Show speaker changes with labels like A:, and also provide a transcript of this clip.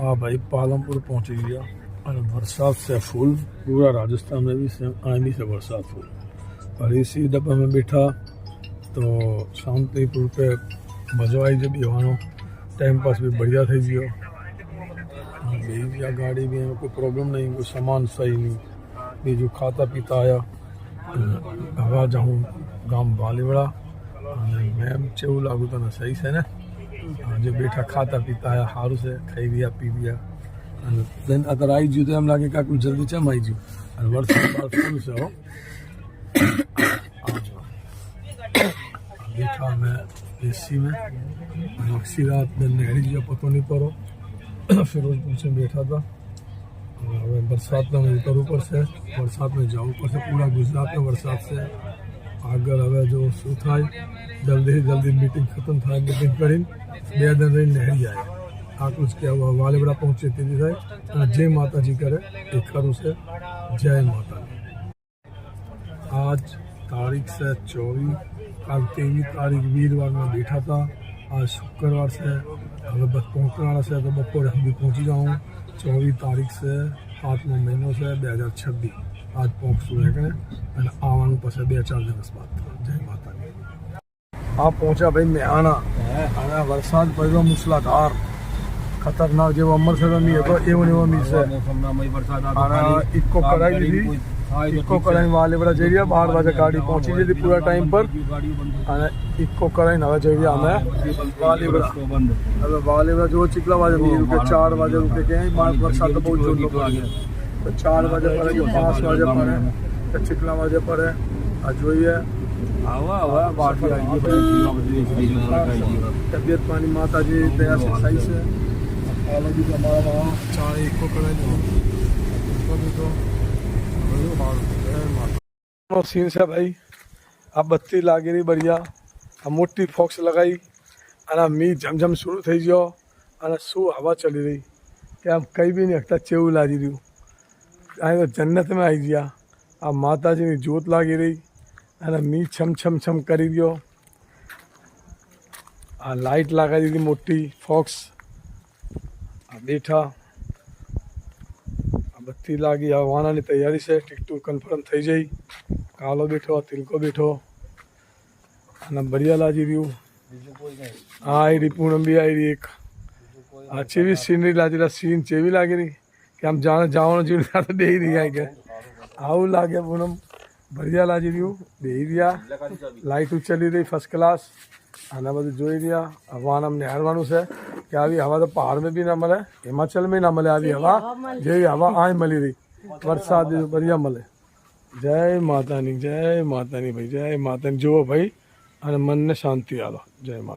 A: हाँ भाई पालमपुर पहुंच गया और बरसात से फुल पूरा राजस्थान में भी सेम आर्मी से बरसात फुल और इसी डब्बा में बैठा तो शांतिपुर पे मजा आई जब यहाँ टाइम पास भी बढ़िया थी जियो बीजा गाड़ी भी कोई प्रॉब्लम नहीं कोई सामान सही नहीं बीजू खाता पीता आया हवा जाऊँ गाम बालीवड़ा मैम चेव लागू तो ना सही से ना जो बेटा खाता पीता है हारू से खाई दिया पी दिया देन अगर आई जी तो हम लागे का कुछ जल्दी चम आई जी और वर्ष फुल से हो देखा मैं एसी में अक्सी रात दिन नहरी जी पतो नहीं पड़ो फिरोजपुर से बैठा था और बरसात में मैं उतर ऊपर से बरसात में जाऊँ ऊपर से पूरा गुजरात में बरसात से आगर हवे जो शू थाय जल्दी मीटिंग खत्म था मीटिंग करी बे दिन रही नहरी आए आ कुछ क्या हुआ वालेबड़ा पहुंचे तेजी था जय माता जी करे एक खरू से जय माता दी। आज तारीख से 24 कल 23 तारीख वीरवार में बैठा था आज शुक्रवार से अगर बस पहुँचने वाला से तो बपोर हम भी पहुँची जाऊँ 24 तारीख से 7वां महीनों से 2026 आज पहुँचू है आवानू पास 2-4 दिवस बाद जय माता दी। आप पहुंचा भाई मैं आना वरसाद पड़ो मूसलाधार खतरनाक जो अमृतसर में है तो एवं मीस है इको कराई दी इको कराई वाले बड़ा जरिया 12 बजे गाड़ी पहुंची थी पूरा टाइम पर इको कराई नवा जरिया हमें वाले बड़ा जो चिकला बजे नहीं रुके 4 बजे रुके के बरसात तो बहुत जोर लोग आ गए तो 4 बजे पड़े जो 5 बजे पड़े तो चिकला बजे पड़े आज वही है तबियत पानी माता जी दया से सही से हमारा वहाँ चाय इको कराई दो सीन से भाई अब बत्ती लागे रही बढ़िया अब मोटी फॉक्स लगाई अना मी झमझम शुरू थी जो अना शू हवा चली रही कि अब कहीं भी नहीं हकता चेव लागी रही तो जन्नत में आई गया अब माता जी की जोत लागी रही अना मी छम छम छम करी दियो आ लाइट लगा दी थी मोटी फॉक्स बैठा बत्ती लागी आवाना की तैयारी से टिकटू कन्फर्म थी जाई कालो बैठो तिलको बैठो अना बढ़िया लाजी रही हाँ आई रही पूनम भी आई रही एक अच्छी भी सीनरी लाजी रहा सीन चेवी लागी रही कि हम जाना जाओ जी तो दे ही रही आई के आऊ लागे पूनम बढ़िया लाजी रही दे दिया लाइट चली रही फर्स्ट क्लास आना બધું જોઈ રહ્યા હવાના નિહાળવાનું છે કે આવી હવા તો પહાડ में भी ना મળે हिमाचल में ना મળે આવી હવા જેવી હવા આય મળી રહી વરસાદ बढ़िया મળે जय माता नी भाई जय माता नी जो भाई અને મનને શાંતિ આલો जय माता।